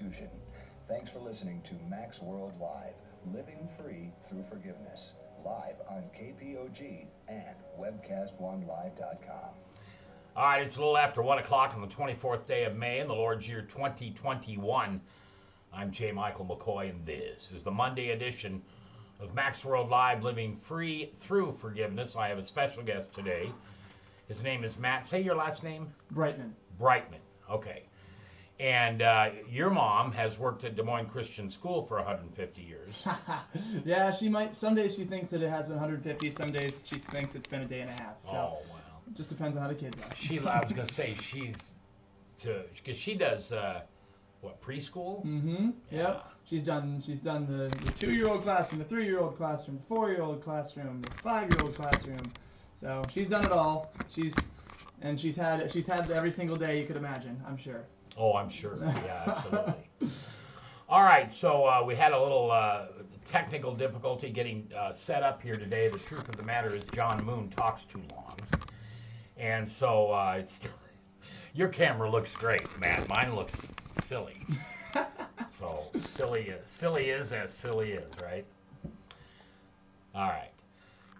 institution. Thanks for listening to Max World Live, living free through forgiveness. Live on KPOG and webcastonelive.com. All right, it's a little after 1 o'clock on the 24th day of May in the Lord's year 2021. I'm J. Michael McCoy, and this is the Monday edition of Max World Live, living free through forgiveness. I have a special guest today. His name is Matt. Say your last name? Brightman. Brightman, okay. And your mom has worked at Des Moines Christian School for 150 years. Yeah, she might. Some days she thinks that it has been 150. Some days she thinks it's been a day and a half. So Oh, wow. it just depends on how the kids are. I was going to say, because she does, preschool? Mm-hmm. Yeah. Yep. She's done the 2-year-old classroom, the 3-year-old classroom, the 4-year-old classroom, the 5-year-old classroom. So she's done it all. She's had every single day you could imagine, I'm sure. Oh, I'm sure. Yeah, absolutely. All right, so we had a little technical difficulty getting set up here today. The truth of the matter is John Moon talks too long. And so your camera looks great, Matt. Mine looks silly. So silly is as silly is, right? All right.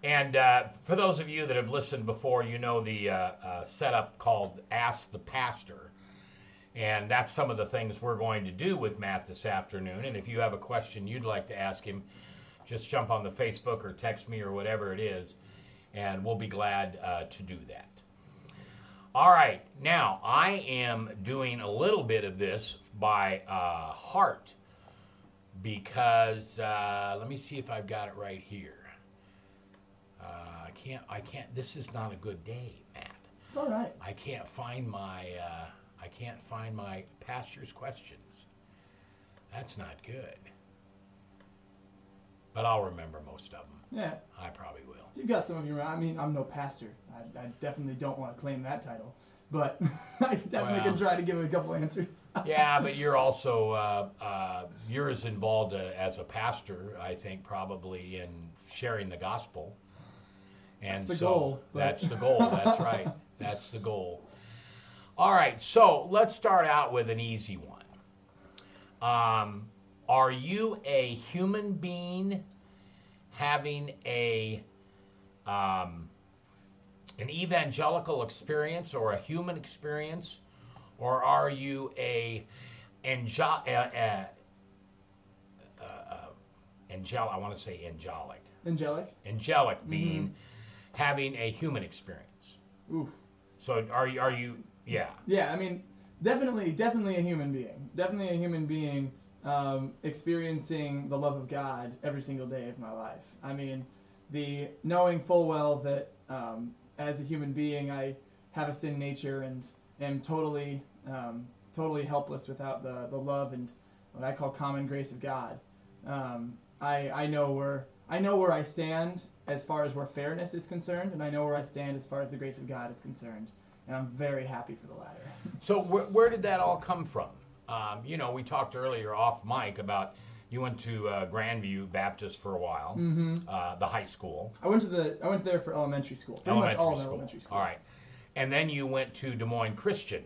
And for those of you that have listened before, you know the setup called Ask the Pastor. And that's some of the things we're going to do with Matt this afternoon. And if you have a question you'd like to ask him, just jump on the Facebook or text me or whatever it is, and we'll be glad to do that. All right, now I am doing a little bit of this by heart because let me see if I've got it right here. I can't. This is not a good day, Matt. It's all right. I can't find my pastor's questions. That's not good. But I'll remember most of them. Yeah. I probably will. You've got some of your. I mean, I'm no pastor. I definitely don't want to claim that title, but I definitely can try to give a couple answers. Yeah, but you're also you're as involved as a pastor, I think, probably in sharing the gospel. And that's the goal. That's the goal. That's right. That's the goal. All right, so let's start out with an easy one. Are you a human being having an evangelical experience or a human experience, or are you angelic? I want to say angelic. Angelic being having a human experience. Oof. So are you? Yeah. Yeah, I mean, definitely a human being. Definitely a human being experiencing the love of God every single day of my life. I mean, the knowing full well that as a human being I have a sin nature and am totally helpless without the love and what I call common grace of God. I know where I stand as far as where fairness is concerned, and I know where I stand as far as the grace of God is concerned. And I'm very happy for the latter. So where did that all come from? We talked earlier off mic about you went to Grandview Baptist for a while, the high school. I went there for elementary school. Pretty much all of elementary school. All right. And then you went to Des Moines Christian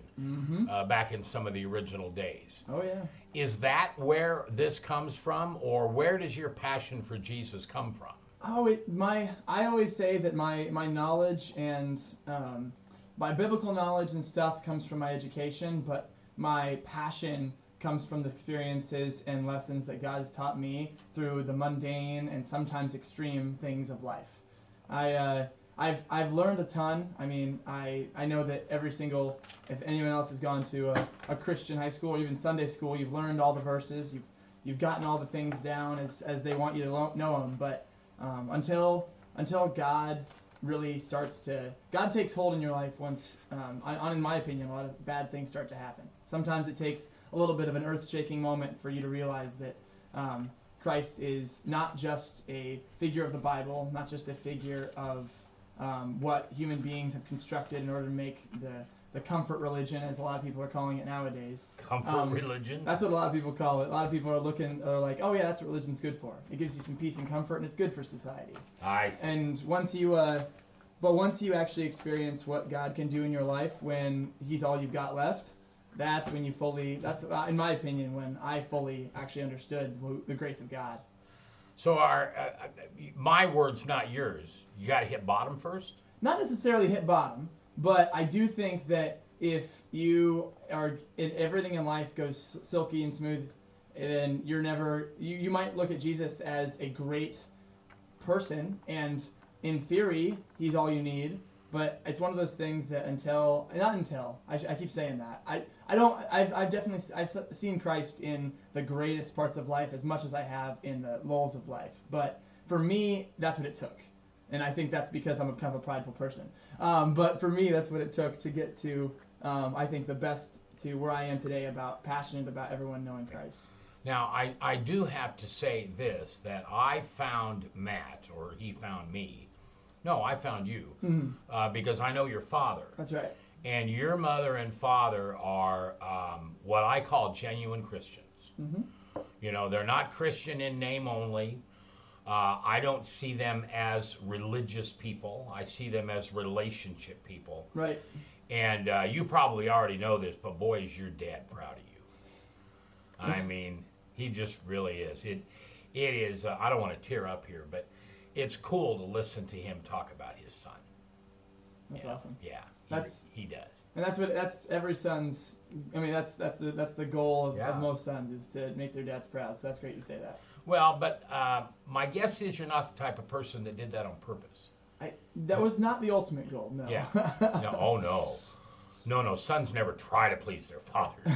back in some of the original days. Oh, yeah. Is that where this comes from, or where does your passion for Jesus come from? Oh, I always say that my knowledge and my biblical knowledge and stuff comes from my education, but my passion comes from the experiences and lessons that God has taught me through the mundane and sometimes extreme things of life. I've learned a ton. I mean, I know that if anyone else has gone to a Christian high school or even Sunday school, you've learned all the verses, you've gotten all the things down as they want you to know them. But until God really God takes hold in your life once, in my opinion, a lot of bad things start to happen. Sometimes it takes a little bit of an earth-shaking moment for you to realize that Christ is not just a figure of the Bible, not just a figure of what human beings have constructed in order to make the comfort religion, as a lot of people are calling it nowadays. Comfort religion? That's what a lot of people call it. A lot of people are like, oh yeah, that's what religion's good for. It gives you some peace and comfort, and it's good for society. I see. And once you actually experience what God can do in your life when He's all you've got left, that's when you fully, that's, in my opinion, when I fully actually understood the grace of God. So my words, not yours. You got to hit bottom first? Not necessarily hit bottom, but I do think that if you are, everything in life goes silky and smooth, then you're never, you might look at Jesus as a great person, and in theory, he's all you need. But it's one of those things that I keep saying that. I've seen Christ in the greatest parts of life as much as I have in the lulls of life. But for me, that's what it took. And I think that's because I'm kind of a prideful person. But for me, that's what it took to get to, I think, the best to where I am today, passionate about everyone knowing Christ. Now, I do have to say this, that I found Matt, or he found me. No, I found you, because I know your father. That's right. And your mother and father are what I call genuine Christians. Mm-hmm. You know, they're not Christian in name only. I don't see them as religious people. I see them as relationship people. Right. And you probably already know this, but boy, is your dad proud of you. I mean, he just really is. It is, I don't want to tear up here, but it's cool to listen to him talk about his son. That's awesome. Yeah, he does. And that's every son's. I mean, that's the goal of most sons, is to make their dads proud. So that's great you say that. Well, but my guess is you're not the type of person that did that on purpose. That was not the ultimate goal. No. Yeah. No. Oh no. No. Sons never try to please their fathers.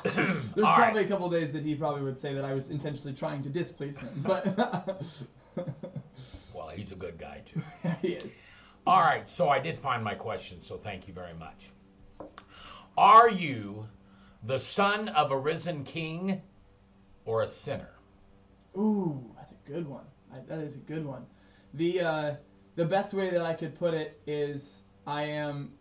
There's probably a couple of days that he probably would say that I was intentionally trying to displease him, but. Well, he's a good guy too. He is. All right, so I did find my question, so thank you very much. Are you the son of a risen king or a sinner? Ooh, that's a good one. That is a good one. The best way that I could put it is I am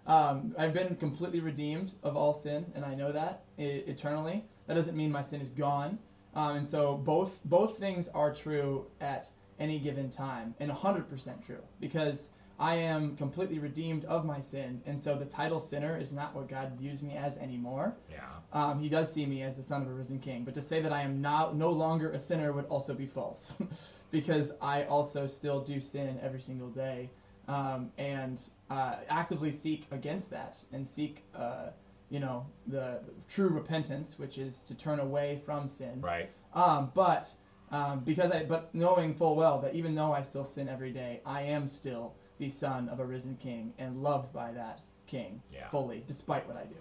I've been completely redeemed of all sin, and I know that eternally. That doesn't mean my sin is gone. And so both things are true at any given time, and 100% true, because I am completely redeemed of my sin, and so the title sinner is not what God views me as anymore. Yeah. He does see me as the son of a risen king, but to say that I am no longer a sinner would also be false, because I also still do sin every single day, and actively seek against that, and seek the true repentance, which is to turn away from sin. Right. But knowing full well that even though I still sin every day, I am still the son of a risen king and loved by that king fully, despite what I do.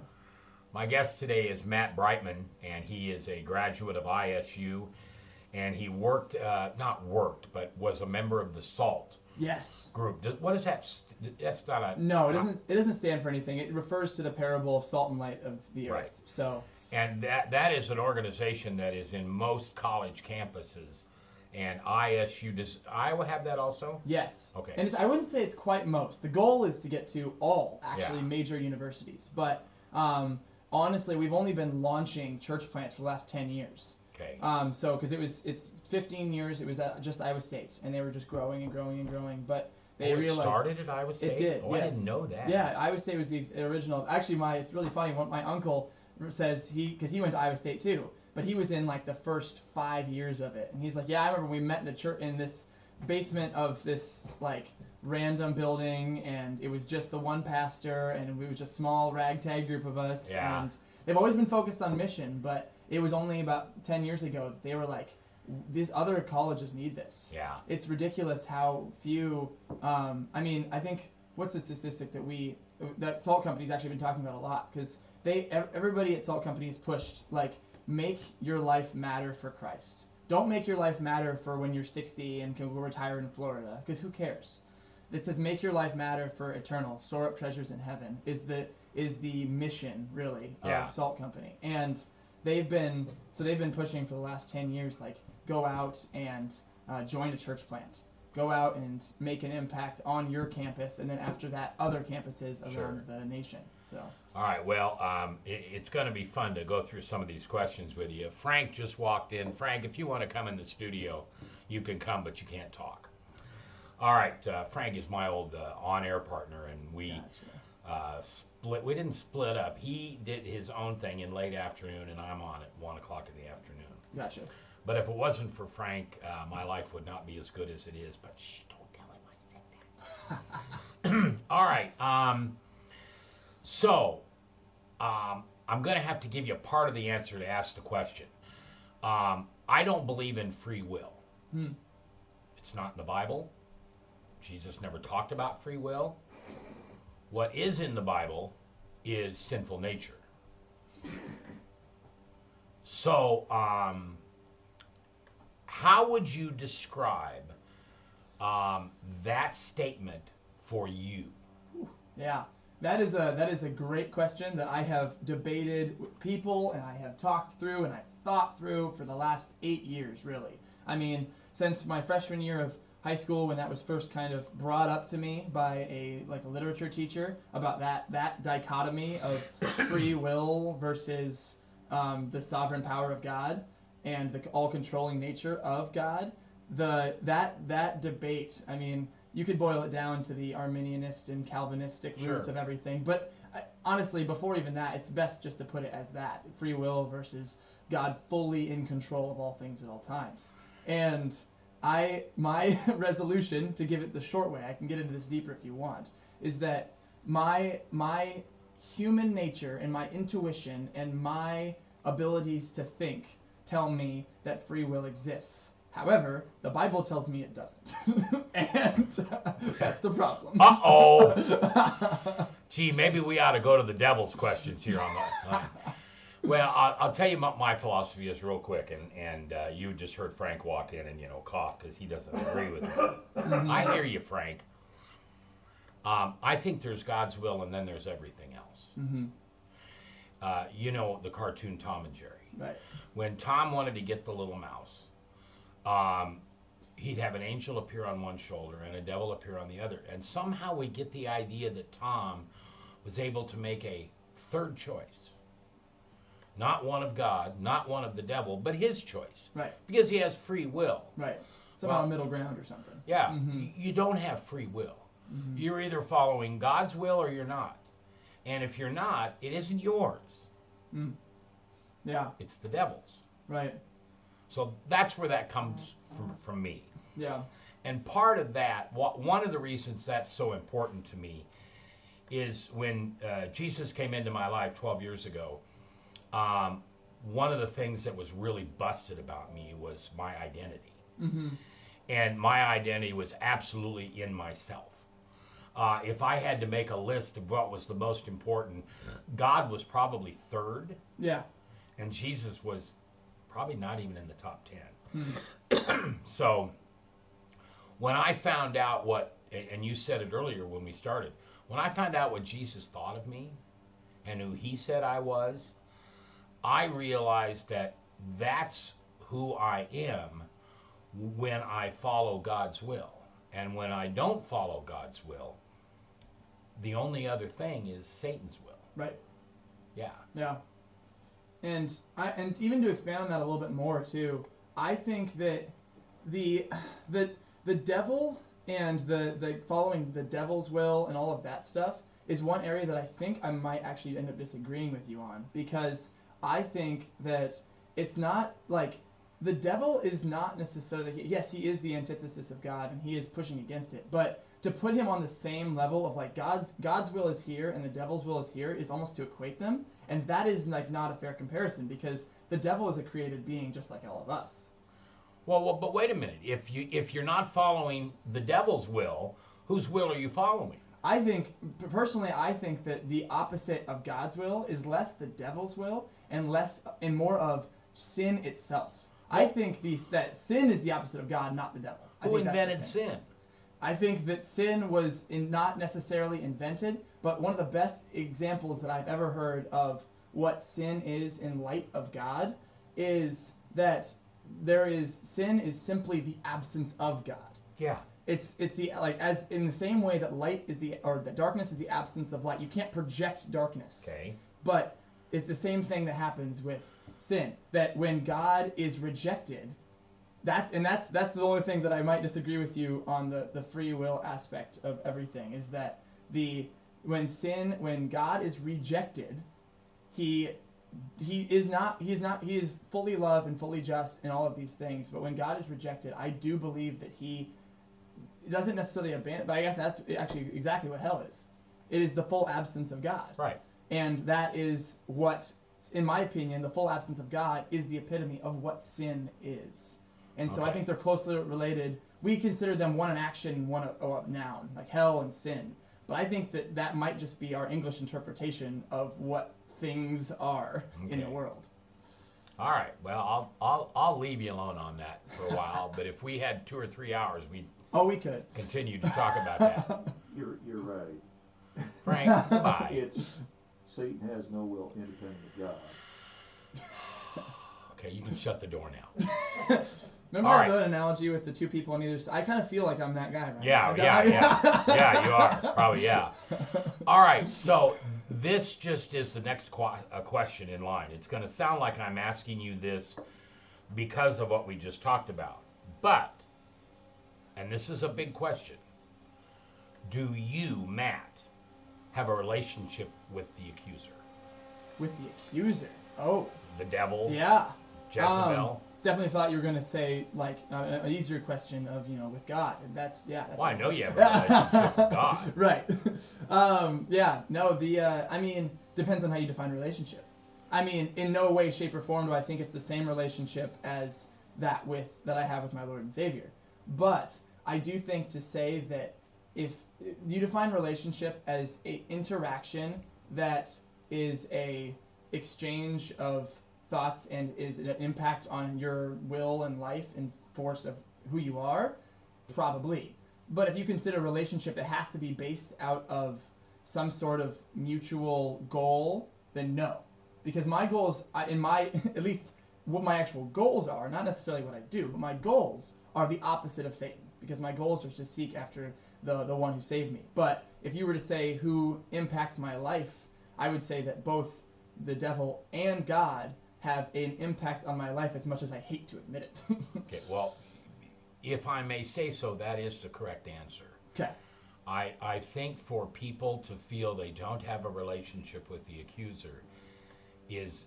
My guest today is Matt Brightman, and he is a graduate of ISU, and he was a member of the SALT group. What is that? That's not a... No, it doesn't stand for anything. It refers to the parable of salt and light of the earth. Right. So... And that is an organization that is in most college campuses. And ISU, does Iowa have that also? Yes. Okay. And I wouldn't say it's quite most. The goal is to get to all, major universities. But honestly, we've only been launching church plants for the last 10 years. Okay. So, because it's 15 years, it was at just Iowa State. And they were just growing and growing and growing. But they realized... It started at Iowa State? It did, yes. I didn't know that. Yeah, Iowa State was the original. Actually, it's really funny. My uncle... says because he went to Iowa State too, but he was in like the first 5 years of it, and he's like, yeah, I remember we met in a church in this basement of this like random building, and it was just the one pastor, and we were just a small ragtag group of us, and they've always been focused on mission, but it was only about 10 years ago that they were like, these other colleges need this. Yeah, it's ridiculous how few. I mean, I think what's the statistic that Salt Company's actually been talking about a lot, because everybody at Salt Company has pushed, like, make your life matter for Christ. Don't make your life matter for when you're 60 and can go retire in Florida, because who cares? It says make your life matter for eternal, store up treasures in heaven, is the mission, really, of Salt Company. And they've been pushing for the last 10 years, like, go out and join a church plant. Go out and make an impact on your campus, and then after that, other campuses around the nation. So. All right. Well, it's going to be fun to go through some of these questions with you. Frank just walked in. Frank, if you want to come in the studio, you can come, but you can't talk. All right. Frank is my old on-air partner, and we split. We didn't split up. He did his own thing in late afternoon, and I'm on at 1 o'clock in the afternoon. Gotcha. But if it wasn't for Frank, my life would not be as good as it is. But shh, don't tell him I said that. All right. I'm going to have to give you a part of the answer to ask the question. I don't believe in free will. It's not in the Bible. Jesus never talked about free will. What is in the Bible is sinful nature. So, how would you describe that statement for you? Yeah, that is a great question that I have debated with people, and I have talked through, and I've thought through for the last 8 years, really. I mean, since my freshman year of high school, when that was first kind of brought up to me by a literature teacher about that dichotomy of free will versus the sovereign power of God and the all-controlling nature of God. That debate, I mean, you could boil it down to the Arminianist and Calvinistic roots of everything, but honestly, before even that, it's best just to put it as that: free will versus God fully in control of all things at all times. And my resolution, to give it the short way, I can get into this deeper if you want, is that my human nature and my intuition and my abilities to think tell me that free will exists. However, the Bible tells me it doesn't. And that's the problem. Uh-oh. Gee, maybe we ought to go to the devil's questions here on the... Well, I'll tell you what my philosophy is real quick, and you just heard Frank walk in and, cough because he doesn't agree with me. I hear you, Frank. I think there's God's will and then there's everything else. The cartoon Tom and Jerry. Right. When Tom wanted to get the little mouse, he'd have an angel appear on one shoulder and a devil appear on the other. And somehow we get the idea that Tom was able to make a third choice. Not one of God, not one of the devil, but his choice. Right. Because he has free will. Right. Somehow middle ground or something. Yeah. You don't have free will. You're either following God's will or you're not. And if you're not, it isn't yours. Yeah. It's the devil's. Right. So that's where that comes from me. Yeah. And part of that, one of the reasons that's so important to me is when Jesus came into my life 12 years ago, one of the things that was really busted about me was my identity. And my identity was absolutely in myself. If I had to make a list of what was the most important, God was probably third. Yeah. And Jesus was probably not even in the top 10. So when I found out and you said it earlier when we started, when I found out what Jesus thought of me and who he said I was, I realized that that's who I am when I follow God's will. And when I don't follow God's will, the only other thing is Satan's will. Right. Yeah. Yeah. And even to expand on that a little bit more too, I think that the devil and the following the devil's will and all of that stuff is one area that I think I might actually end up disagreeing with you on, because I think that it's not like the devil is not necessarily, yes, he is the antithesis of God and he is pushing against it, but to put him on the same level of like God's will is here and the devil's will is here is almost to equate them, and that is like not a fair comparison, because the devil is a created being just like all of us. Well, but wait a minute. If you're not following the devil's will, whose will are you following? I think that the opposite of God's will is less the devil's will and more of sin itself. I think that sin is the opposite of God, not the devil. Who invented sin? I think that sin was not necessarily invented, but one of the best examples that I've ever heard of what sin is in light of God is that sin is simply the absence of God. Yeah. It's the as in the same way that that darkness is the absence of light. You can't project darkness. Okay. But it's the same thing that happens with sin. That when God is rejected, that's the only thing that I might disagree with you on the free will aspect of everything, is that when God is rejected, he is fully love and fully just and all of these things. But when God is rejected, I do believe that he doesn't necessarily abandon. But I guess that's actually exactly what hell is. It is the full absence of God. Right. And that is what, in my opinion, the full absence of God is the epitome of what sin is. And so I think they're closely related. We consider them one an action, one a noun, like hell and sin. But I think that might just be our English interpretation of what things are in the world. All right. Well, I'll leave you alone on that for a while. But if we had 2 or 3 hours, we could continue to talk about that. You're right. Frank, goodbye. It's Satan has no will independent of God. Okay, you can shut the door now. Remember that good analogy with the two people on either side? I kind of feel like I'm that guy, right? Yeah, yeah, you are. Probably, yeah. All right, so this just is the next question in line. It's going to sound like I'm asking you this because of what we just talked about. But, and this is a big question, do you, Matt, have a relationship with the accuser? With the accuser? Oh. The devil? Yeah. Jezebel? Definitely thought you were going to say, like, an easier question of, with God. And that's. Well, I know you have a relationship with God. Right. Depends on how you define relationship. In no way, shape, or form do I think it's the same relationship as that I have with my Lord and Savior. But I do think to say that if you define relationship as a interaction that is a exchange of thoughts and is an impact on your will and life and force of who you are, probably. But if you consider a relationship that has to be based out of some sort of mutual goal, then no. Because my goals, at least what my actual goals are, not necessarily what I do, but my goals are the opposite of Satan. Because my goals are to seek after the one who saved me. But if you were to say who impacts my life, I would say that both the devil and God have an impact on my life, as much as I hate to admit it. Okay, well, if I may say so, that is the correct answer. Okay. I think for people to feel they don't have a relationship with the accuser is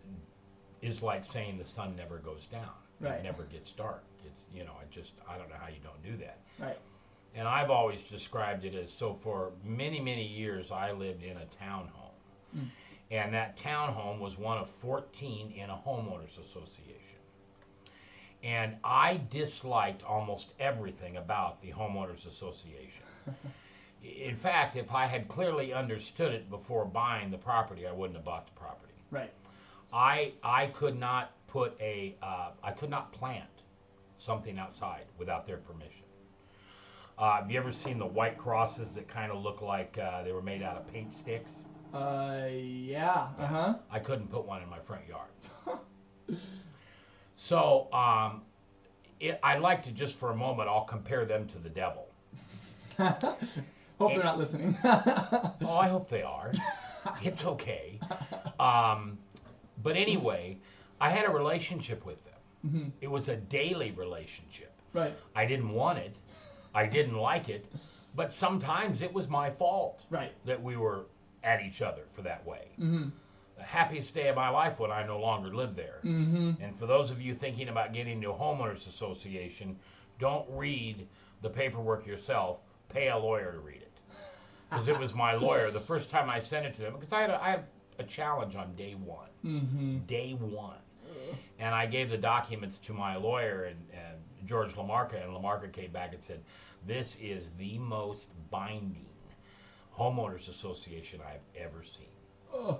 like saying the sun never goes down. Right. It never gets dark. It's, I don't know how you don't do that. Right. And I've always described it as, so for many, many years, I lived in a townhome. Mm. And that townhome was one of 14 in a homeowners association. And I disliked almost everything about the homeowners association. In fact, if I had clearly understood it before buying the property, I wouldn't have bought the property. Right. I could not I could not plant something outside without their permission. Have you ever seen the white crosses that kind of look like they were made out of paint sticks? Yeah. Uh-huh. I couldn't put one in my front yard. So, I'd like to just for a moment, I'll compare them to the devil. Hope they're not listening. Oh, I hope they are. It's okay. But anyway, I had a relationship with them. Mm-hmm. It was a daily relationship. Right. I didn't want it. I didn't like it. But sometimes it was my fault. Right. That we were at each other for that way. Mm-hmm. The happiest day of my life when I no longer live there. Mm-hmm. And for those of you thinking about getting into a homeowners association, don't read the paperwork yourself. Pay a lawyer to read it. Because it was my lawyer. The first time I sent it to them, because I had a challenge on day one. Mm-hmm. Day one. And I gave the documents to my lawyer and George Lamarca, and Lamarca came back and said, this is the most binding homeowners association I've ever seen. Oh,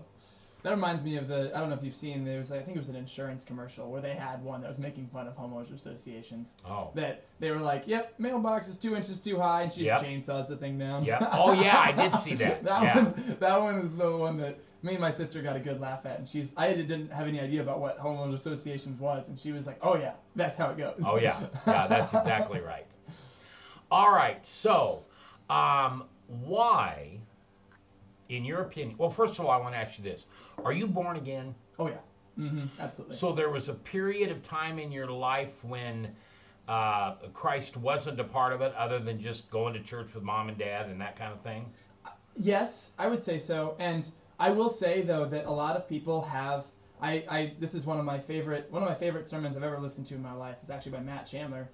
that reminds me of I don't know if you've seen, I think it was an insurance commercial where they had one that was making fun of homeowners associations. Oh. That they were like, yep, mailbox is 2 inches too high, and she just chainsaws the thing down. Yep. Oh, yeah, I did see that. That one is the one that me and my sister got a good laugh at, and I didn't have any idea about what homeowners associations was, and she was like, oh yeah, that's how it goes. Oh yeah, that's exactly right. All right, so why, in your opinion, well, first of all, I want to ask you this. Are you born again? Oh yeah, absolutely. So there was a period of time in your life when Christ wasn't a part of it, other than just going to church with mom and dad and that kind of thing? Yes, I would say so. And I will say though that a lot of people have. This is one of my favorite sermons I've ever listened to in my life. It's actually by Matt Chandler,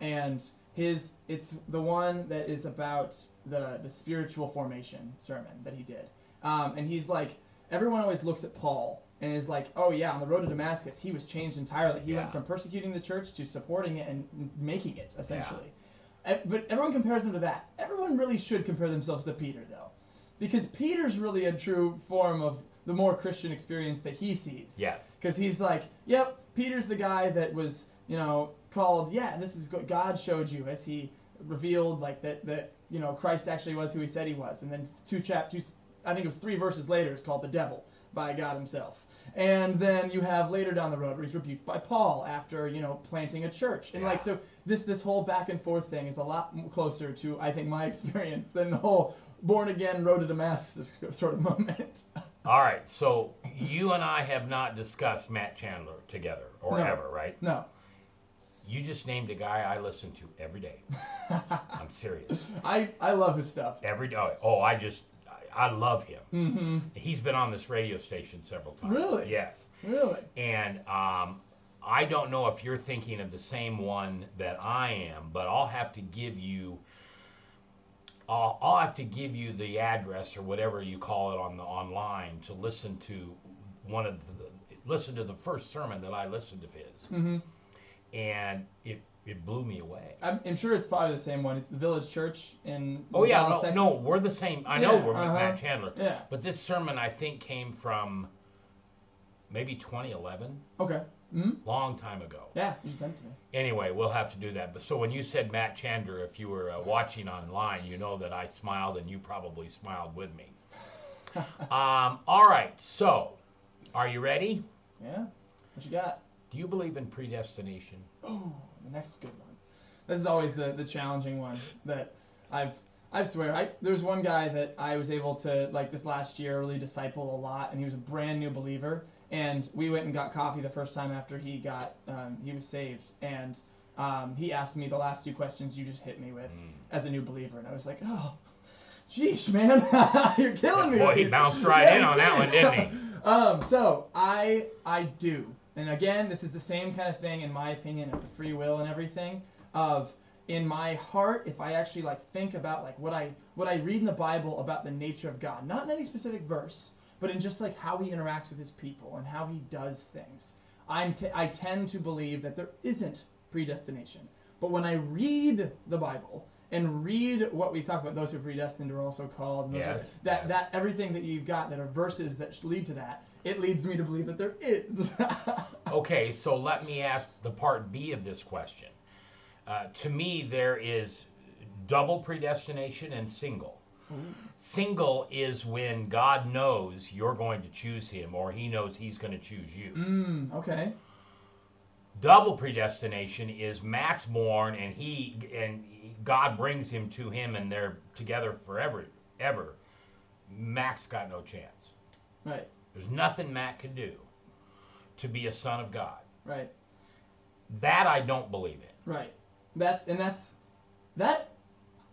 and it's the one that is about the spiritual formation sermon that he did. And he's like, everyone always looks at Paul and is like, oh yeah, on the road to Damascus, he was changed entirely. He went from persecuting the church to supporting it and making it, essentially. Yeah. But everyone compares him to that. Everyone really should compare themselves to Peter, though. Because Peter's really a true form of the more Christian experience that he sees. Yes. Because he's like, yep, Peter's the guy that was, called, this is what God showed you as he revealed, like, that Christ actually was who he said he was. And then I think it was 3 verses later, it's called the devil by God himself. And then you have later down the road where he's rebuked by Paul after, planting a church. And so this whole back and forth thing is a lot closer to, I think, my experience than the whole born again road to Damascus sort of moment. All right, so you and I have not discussed Matt Chandler together ever, right? No. You just named a guy I listen to every day. I'm serious. I love his stuff. Every day. Oh, I love him. Mm-hmm. He's been on this radio station several times. Really? Yes. Really? And I don't know if you're thinking of the same one that I am, but I'll have to give you the address or whatever you call it online to listen to the first sermon that I listened of his. Mm-hmm. And it blew me away. I'm sure it's probably the same one. It's the Village Church in Dallas, Texas. No, we're the same. I know we're with Matt Chandler. Yeah. But this sermon, I think, came from maybe 2011. Okay. Mm-hmm. Long time ago. Yeah, you sent it to me. Anyway, we'll have to do that. But so when you said Matt Chandler, if you were watching online, you know that I smiled and you probably smiled with me. All right. So, are you ready? Yeah. What you got? Do you believe in predestination? Oh, the next good one. This is always the challenging one that I swear, there's one guy that I was able to, like this last year, really disciple a lot, and he was a brand new believer, and we went and got coffee the first time after he was saved, and he asked me the last 2 questions you just hit me with as a new believer, and I was like, oh, geesh, man, you're killing me. Boy, he bounced right in on that one, didn't he? So I do. And again, this is the same kind of thing, in my opinion, of the free will and everything, of in my heart, if I actually think about what I read in the Bible about the nature of God, not in any specific verse, but in just how he interacts with his people and how he does things, I tend to believe that there isn't predestination. But when I read the Bible and read what we talk about, those who are predestined are also called, and that everything that you've got that are verses that lead to that, it leads me to believe that there is. Okay, so let me ask the part B of this question. To me, there is double predestination and single. Ooh. Single is when God knows you're going to choose him, or he knows he's going to choose you. Okay. Double predestination is Matt's born, and God brings him to him, and they're together forever, ever. Matt's got no chance. Right. There's nothing Matt can do to be a son of God. Right. That I don't believe in. Right. That's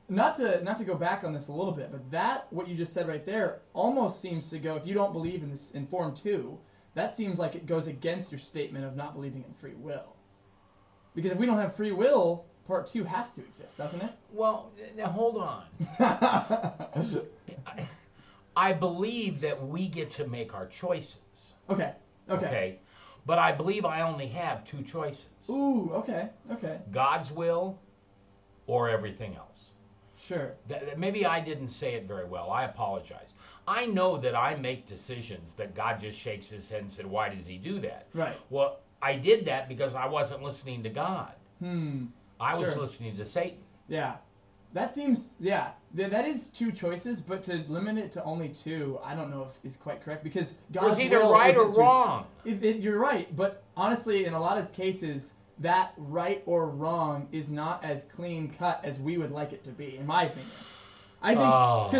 not to go back on this a little bit, but that what you just said right there almost seems to go, if you don't believe in this in Form 2, that seems like it goes against your statement of not believing in free will. Because if we don't have free will, Part 2 has to exist, doesn't it? Well, now hold on. I believe that we get to make our choices. Okay. But I believe I only have 2 choices. Ooh, okay. God's will or everything else. Sure. Maybe I didn't say it very well. I apologize. I know that I make decisions that God just shakes his head and said, why did he do that? Right. Well, I did that because I wasn't listening to God. I was listening to Satan. Yeah. That seems, that is 2 choices, but to limit it to only 2, I don't know if is quite correct, because God's it's either will right or isn't wrong. You're right, but honestly, in a lot of cases, that right or wrong is not as clean cut as we would like it to be, in my opinion. I think,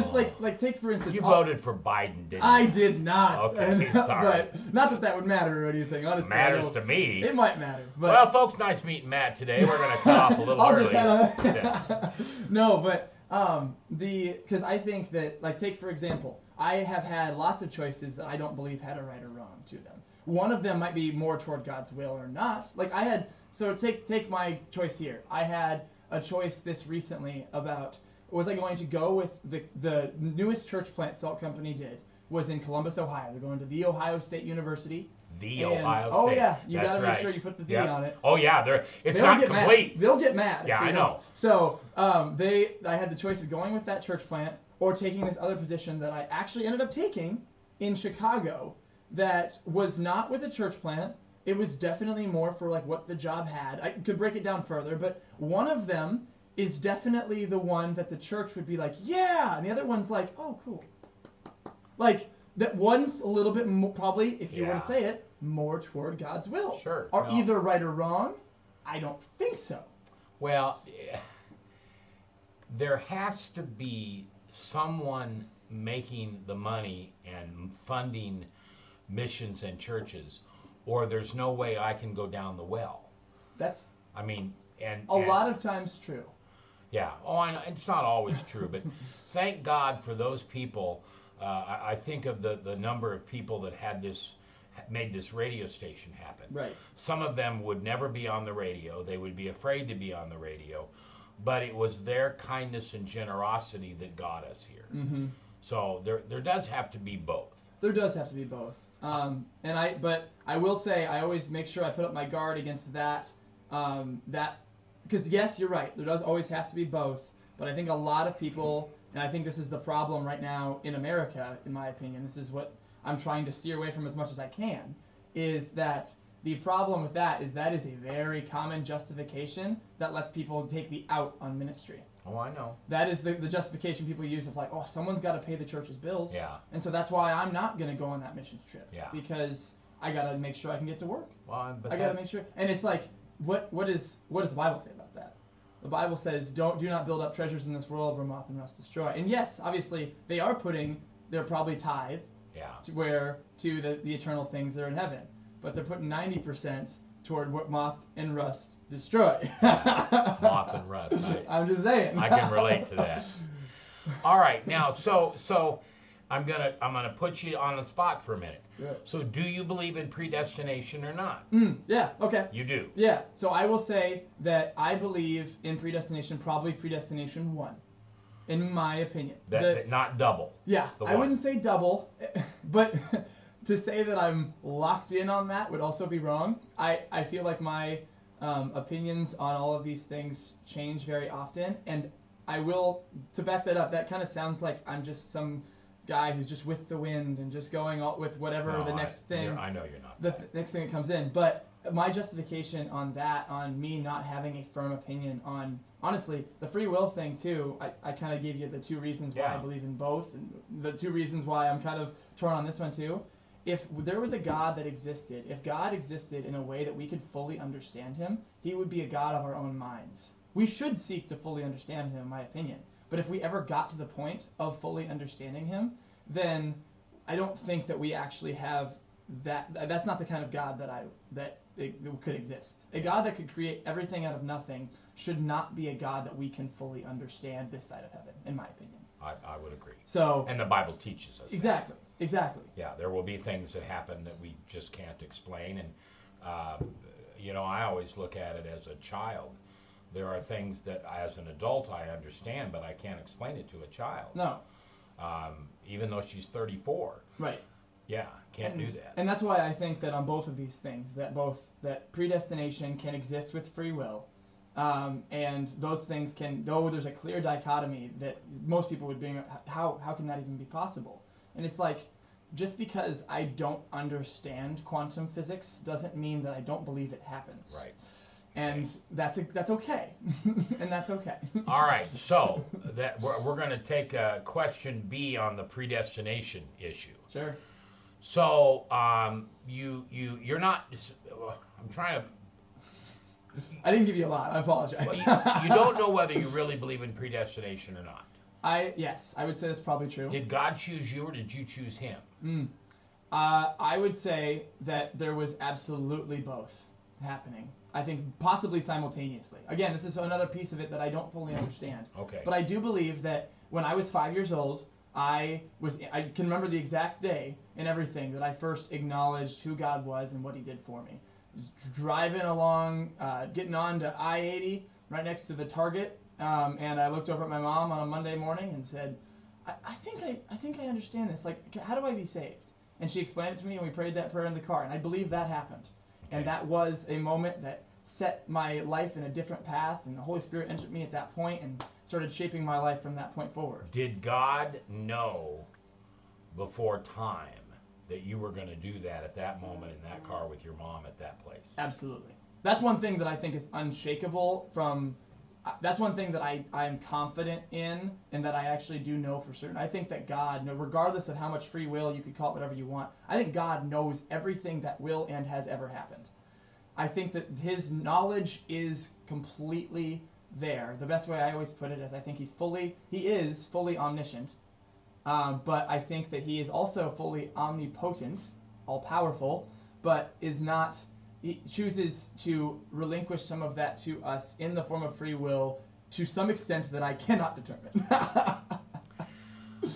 because like take for instance, you voted for Biden, didn't you? I did not. Okay, sorry. But not that would matter or anything. Honestly, matters to me. It might matter. But well, folks, nice meeting Matt today. We're going to cut off a little early. No, but Because I think that, like, take for example, I have had lots of choices that I don't believe had a right or wrong to them. One of them might be more toward God's will or not. Like I had, so take my choice here. I had a choice this recently about, was I going to go with the newest church plant Salt Company did was in Columbus, Ohio. They're going to the Ohio State University. Ohio State. Oh yeah, you That's got to right. make sure you put the "the" Yep. on it. Oh yeah, it's They'll not get complete. Mad. They'll get mad. Yeah, I know. So I had the choice of going with that church plant or taking this other position that I actually ended up taking in Chicago. That was not with a church plant. It was definitely more for like what the job had. I could break it down further, but one of them is definitely the one that the church would be like, yeah, and the other one's like, oh, cool. Like that one's a little bit more, probably, if you were to say it, more toward God's will. Sure. Are either right or wrong? I don't think so. Well, there has to be someone making the money and funding missions and churches, or there's no way I can go down the well. That's, I mean, and a lot of times true. Yeah. Oh, I know. It's not always true, but thank God for those people. I think of the number of people that made this radio station happen. Right. Some of them would never be on the radio. They would be afraid to be on the radio, but it was their kindness and generosity that got us here. Mm-hmm. So there does have to be both. There does have to be both. But I will say I always make sure I put up my guard against that. Because yes, you're right. There does always have to be both. But I think a lot of people, and I think this is the problem right now in America, in my opinion. This is what I'm trying to steer away from as much as I can. Is that the problem with that is a very common justification that lets people take the out on ministry. Oh, I know. That is the justification people use of like, oh, someone's got to pay the church's bills. Yeah. And so that's why I'm not going to go on that missions trip. Yeah. Because I got to make sure I can get to work. Well, but I got to make sure. And it's like, what does the Bible say about that? The Bible says, do not build up treasures in this world where moth and rust destroy. And yes, obviously, they are putting their probably tithe to the eternal things that are in heaven. But they're putting 90% toward what moth and rust destroy. Moth and rust. I'm just saying. I can relate to that. All right, now so I'm gonna put you on the spot for a minute. Yeah. So do you believe in predestination or not? Yeah. Okay. You do. Yeah. So I will say that I believe in predestination, probably predestination 1, in my opinion. That not double. Yeah. The I one. wouldn't say double, but. To say that I'm locked in on that would also be wrong. I feel like my opinions on all of these things change very often, and I will, to back that up, that kind of sounds like I'm just some guy who's just with the wind and just going out with whatever the next thing. I know you're not. The next thing that comes in. But my justification on that, on me not having a firm opinion on, honestly, the free will thing too, I kind of gave you the 2 reasons why I believe in both, and the 2 reasons why I'm kind of torn on this one too. If there was a God that existed, if God existed in a way that we could fully understand him, he would be a God of our own minds. We should seek to fully understand him, in my opinion. But if we ever got to the point of fully understanding him, then I don't think that we actually have that. That's not the kind of God that could exist. A God that could create everything out of nothing should not be a God that we can fully understand this side of heaven, in my opinion. I would agree. So, and the Bible teaches us exactly. that. Exactly. Yeah, there will be things that happen that we just can't explain, and I always look at it as a child. There are things that, as an adult, I understand, but I can't explain it to a child. No. Even though she's 34. Right. Yeah, can't do that. And that's why I think that on both of these things, that predestination can exist with free will, and those things can, though there's a clear dichotomy that most people would bring up, how can that even be possible? And it's like, just because I don't understand quantum physics doesn't mean that I don't believe it happens. Right. And that's okay. And that's okay. All right, so that we're going to take question B on the predestination issue. Sure. So you're not. I'm trying to. I didn't give you a lot. I apologize. Well, you don't know whether you really believe in predestination or not. Yes, I would say that's probably true. Did God choose you or did you choose him? I would say that there was absolutely both. happening. I think possibly simultaneously. Again, this is another piece of it that I don't fully understand. Okay. But I do believe that when I was 5 years old, I can remember the exact day and everything that I first acknowledged who God was and what He did for me. Just driving along, getting on to I-80 right next to the Target, and I looked over at my mom on a Monday morning and said, I think I understand this. Like, how do I be saved? And she explained it to me, and we prayed that prayer in the car, and I believe that happened. And that was a moment that set my life in a different path, and the Holy Spirit entered me at that point and started shaping my life from that point forward. Did God know before time that you were going to do that at that moment in that car with your mom at that place? Absolutely. That's one thing that I think is unshakable from... That's one thing that I'm confident in and that I actually do know for certain. I think that God, regardless of how much free will, you could call it whatever you want, I think God knows everything that will and has ever happened. I think that His knowledge is completely there. The best way I always put it is I think He is fully omniscient, but I think that He is also fully omnipotent, all-powerful, but is not... He chooses to relinquish some of that to us in the form of free will to some extent that I cannot determine.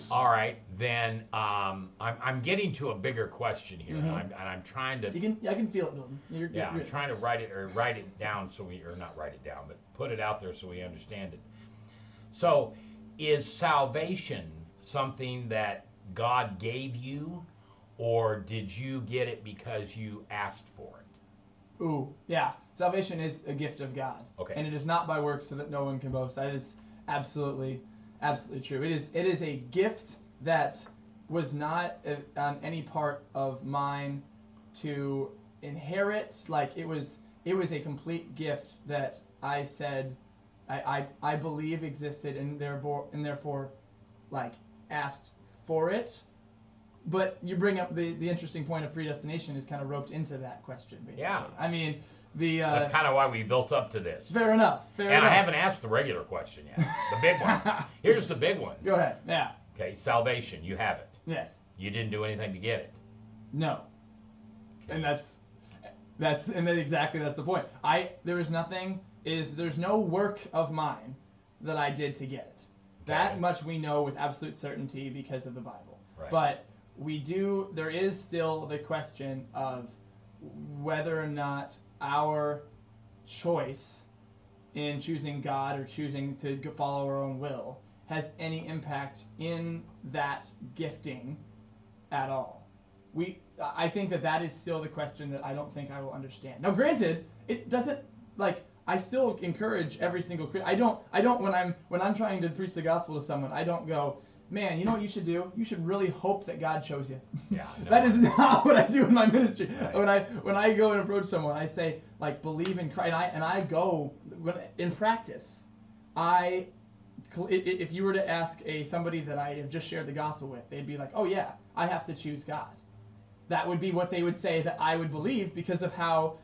All right, then I'm getting to a bigger question here, Mm-hmm. and I'm trying to. I can feel it, Milton. You're I'm trying to write it down or not write it down, but put it out there so we understand it. So, is salvation something that God gave you, or did you get it because you asked for it? Ooh, yeah. Salvation is a gift of God. Okay. And it is not by works so that no one can boast. That is absolutely true. It is a gift that was not on any part of mine to inherit. Like it was a complete gift that I said I believe existed and therefore like asked for it. But you bring up the interesting point of predestination is kind of roped into that question, basically. Yeah. I mean, That's kind of why we built up to this. Fair enough. And I haven't asked the regular question yet. The big one. Here's the big one. Go ahead. Yeah. Okay, salvation. You have it. Yes. You didn't do anything to get it. No. Okay. And that's the point. There's no work of mine that I did to get it. That much we know with absolute certainty because of the Bible. Right. But there is still the question of whether or not our choice in choosing God or choosing to follow our own will has any impact in that gifting at all. I think that is still the question that I don't think I will understand. Now, granted, it doesn't I still encourage every single Christian. I don't when I'm trying to preach the gospel to someone, I don't go, man, you know what you should do? You should really hope that God chose you. Yeah, no. That is not what I do in my ministry. Right. When I go and approach someone, I say believe in Christ, and I go in practice. If you were to ask somebody that I have just shared the gospel with, they'd be like, oh yeah, I have to choose God. That would be what they would say that I would believe because of how,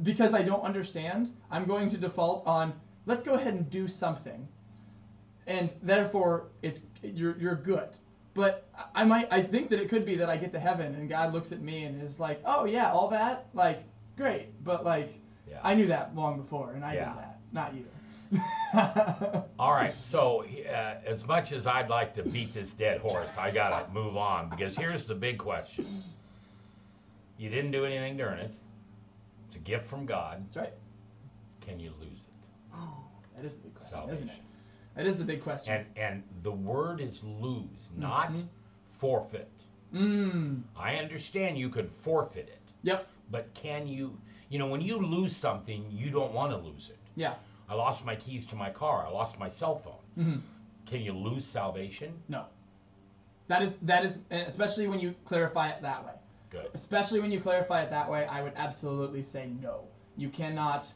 because I don't understand. I'm going to default on let's go ahead and do something. And therefore, you're good. But I think that it could be that I get to heaven and God looks at me and is like, oh yeah, all that, great. But I knew that long before, and I did that, not you. All right. So as much as I'd like to beat this dead horse, I gotta move on because here's the big question: you didn't do anything to earn it. It's a gift from God. That's right. Can you lose it? That is the big question, Salvation. isn't it? That is the big question. And the word is lose, not forfeit. I understand you could forfeit it. Yep. But can you, when you lose something, you don't want to lose it. Yeah. I lost my keys to my car. I lost my cell phone. Can you lose salvation? No. That is, especially when you clarify it that way. Good. Especially when you clarify it that way, I would absolutely say no. You cannot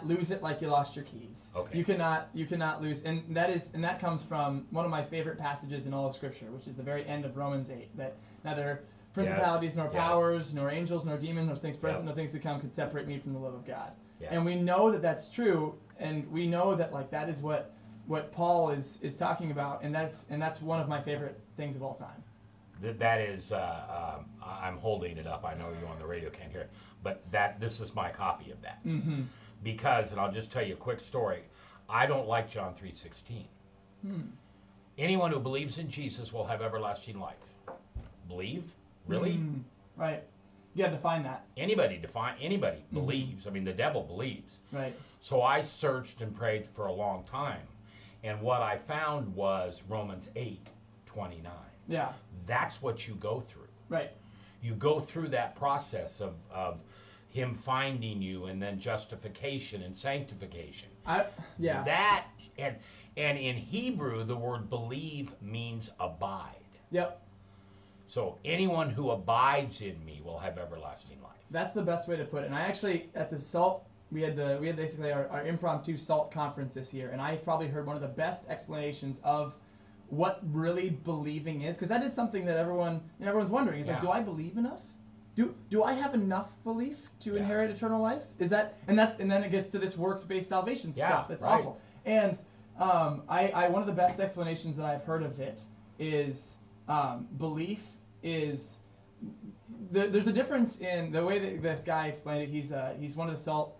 lose it like you lost your keys. Okay. You cannot lose, and that comes from one of my favorite passages in all of Scripture, which is the very end of Romans 8, that neither principalities nor powers nor angels nor demons nor things present nor things to come could separate me from the love of God. Yes. And we know that that's true, and we know that that is what Paul is talking about, and that's one of my favorite things of all time. That is, I'm holding it up. I know you on the radio can't hear it. But this is my copy of that. Mm-hmm. Because, and I'll just tell you a quick story, I don't like John 3:16. Anyone who believes in Jesus will have everlasting life. Believe? Really? Right. You got to define that. Anybody believes. I mean, the devil believes. Right. So I searched and prayed for a long time. And what I found was Romans 8:29. Yeah. That's what you go through. Right. You go through that process of him finding you, and then justification and sanctification. Yeah. That, and in Hebrew, the word believe means abide. Yep. So anyone who abides in me will have everlasting life. That's the best way to put it. And I actually, at the SALT, we had basically our impromptu SALT conference this year, and I probably heard one of the best explanations of what really believing is, because that is something that everyone's wondering. It's like, do I believe enough? Do I have enough belief to inherit eternal life? Is that, and then it gets to this works-based salvation stuff. That's right. awful. And I one of the best explanations that I've heard of it is belief is there's a difference in the way that this guy explained it. He's one of the SALT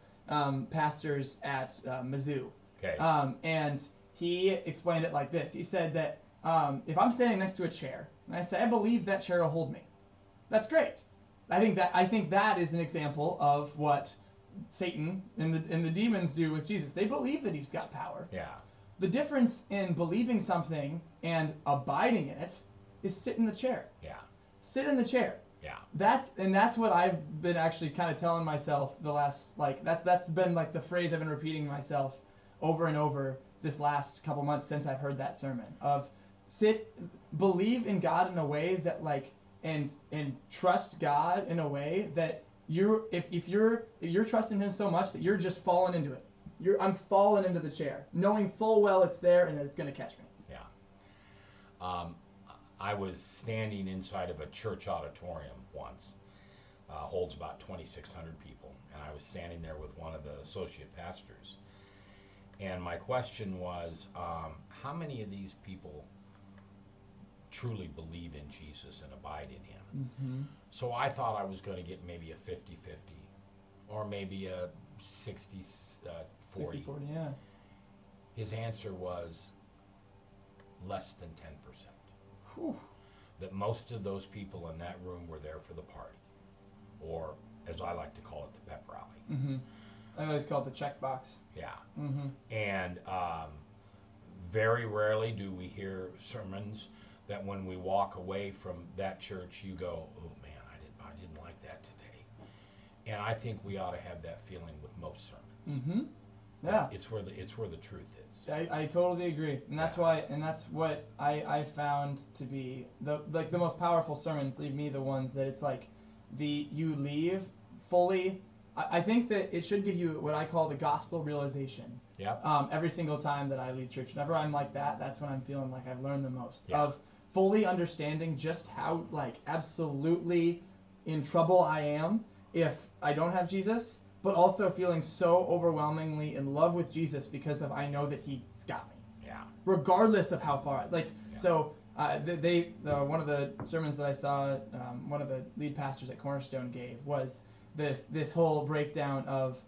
pastors at Mizzou. Okay. And he explained it like this. He said that if I'm standing next to a chair and I say I believe that chair will hold me, that's great. I think that is an example of what Satan and the demons do with Jesus. They believe that he's got power. Yeah. The difference in believing something and abiding in it is sit in the chair. Yeah. Sit in the chair. Yeah. That's what I've been actually kind of telling myself the last, like, that's been like the phrase I've been repeating to myself over and over this last couple months since I've heard that sermon of believe in God in a way that, like, and trust God in a way that if you're trusting him so much that you're just falling into it. I'm falling into the chair, knowing full well it's there and that it's going to catch me. Yeah. I was standing inside of a church auditorium once. Holds about 2,600 people, and I was standing there with one of the associate pastors. And my question was, how many of these people truly believe in Jesus and abide in him? Mm-hmm. So I thought I was going to get maybe a 50-50 or maybe a 60-40. 60-40, yeah. His answer was less than 10%. Whew. That most of those people in that room were there for the party, or as I like to call it, the pep rally. Mm-hmm. I always call it the check box. Yeah. Mm-hmm. And very rarely do we hear sermons that when we walk away from that church, you go, oh man, I didn't like that today. And I think we ought to have that feeling with most sermons. Mm-hmm. Yeah. It's where the truth is. I totally agree, and that's why, and that's what I found to be the most powerful sermons. Leave me the ones that it's like you leave fully. I think that it should give you what I call the gospel realization. Yeah. Every single time that I leave church, whenever I'm like that, that's when I'm feeling like I've learned the most. Yeah. Of fully understanding just how, like, absolutely in trouble I am if I don't have Jesus, but also feeling so overwhelmingly in love with Jesus because of I know that he's got me. Yeah. Regardless of how far, like, Yeah. so one of the sermons that I saw, one of the lead pastors at Cornerstone gave was this whole breakdown of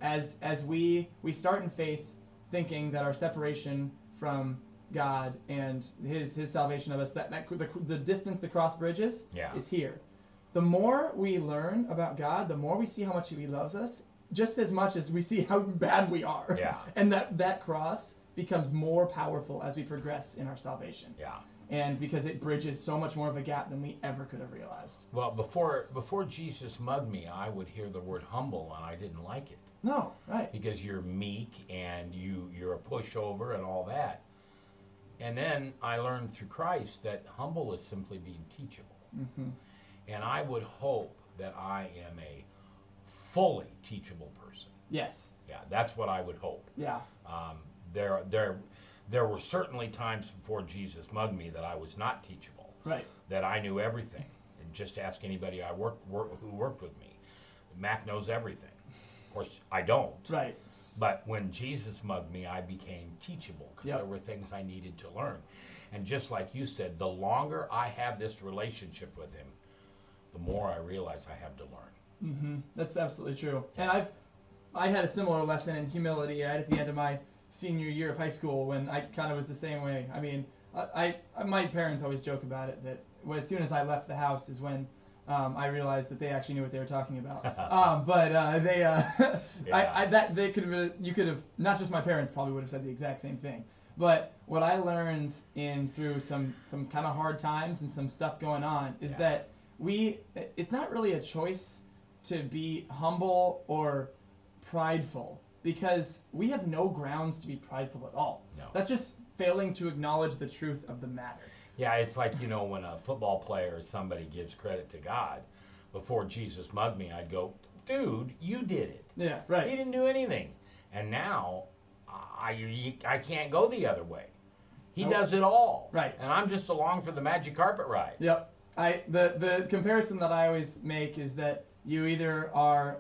as we start in faith thinking that our separation from God and his salvation of us, that the distance the cross bridges is here. The more we learn about God, the more we see how much he loves us, just as much as we see how bad we are. Yeah. And that cross becomes more powerful as we progress in our salvation. Yeah. And because it bridges so much more of a gap than we ever could have realized. Well, before Jesus mugged me, I would hear the word humble, and I didn't like it. No, right. Because you're meek and you're a pushover and all that. And then I learned through Christ that humble is simply being teachable. Mm-hmm. And I would hope that I am a fully teachable person. Yes. Yeah, that's what I would hope. Yeah. There were certainly times before Jesus mugged me that I was not teachable. Right. That I knew everything. And just ask anybody who worked with me. Mac knows everything. Of course, I don't. Right. But when Jesus mugged me, I became teachable because there were things I needed to learn. And just like you said, the longer I have this relationship with him, the more I realize I have to learn. That's absolutely true. And I had a similar lesson in humility at the end of my senior year of high school when I kind of was the same way. I mean, my parents always joke about it that as soon as I left the house is when I realized that they actually knew what they were talking about. You could have, not just my parents probably would have said the exact same thing. But what I learned through some kind of hard times and some stuff going on is that it's not really a choice to be humble or prideful, because we have no grounds to be prideful at all. No. That's just failing to acknowledge the truth of the matter. Yeah, it's like, when a football player or somebody gives credit to God, before Jesus mugged me, I'd go, dude, you did it. Yeah, right. He didn't do anything. And now I can't go the other way. He does it all. Right. And I'm just along for the magic carpet ride. Yep. The comparison that I always make is that you either are,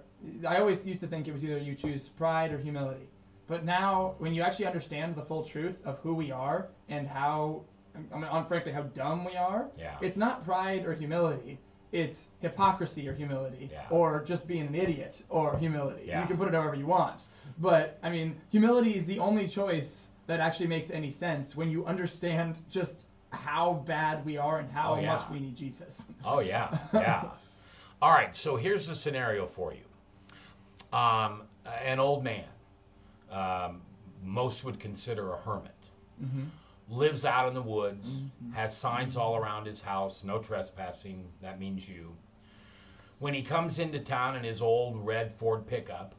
I always used to think it was either you choose pride or humility. But now, when you actually understand the full truth of who we are and frankly, how dumb we are, it's not pride or humility. It's hypocrisy or humility, or just being an idiot or humility. You can put it however you want. But, I mean, humility is the only choice that actually makes any sense when you understand just how bad we are and how much we need Jesus. Oh, yeah, yeah. All right, so here's the scenario for you. An old man, most would consider a hermit, lives out in the woods, has signs all around his house, no trespassing, that means you. When he comes into town in his old red Ford pickup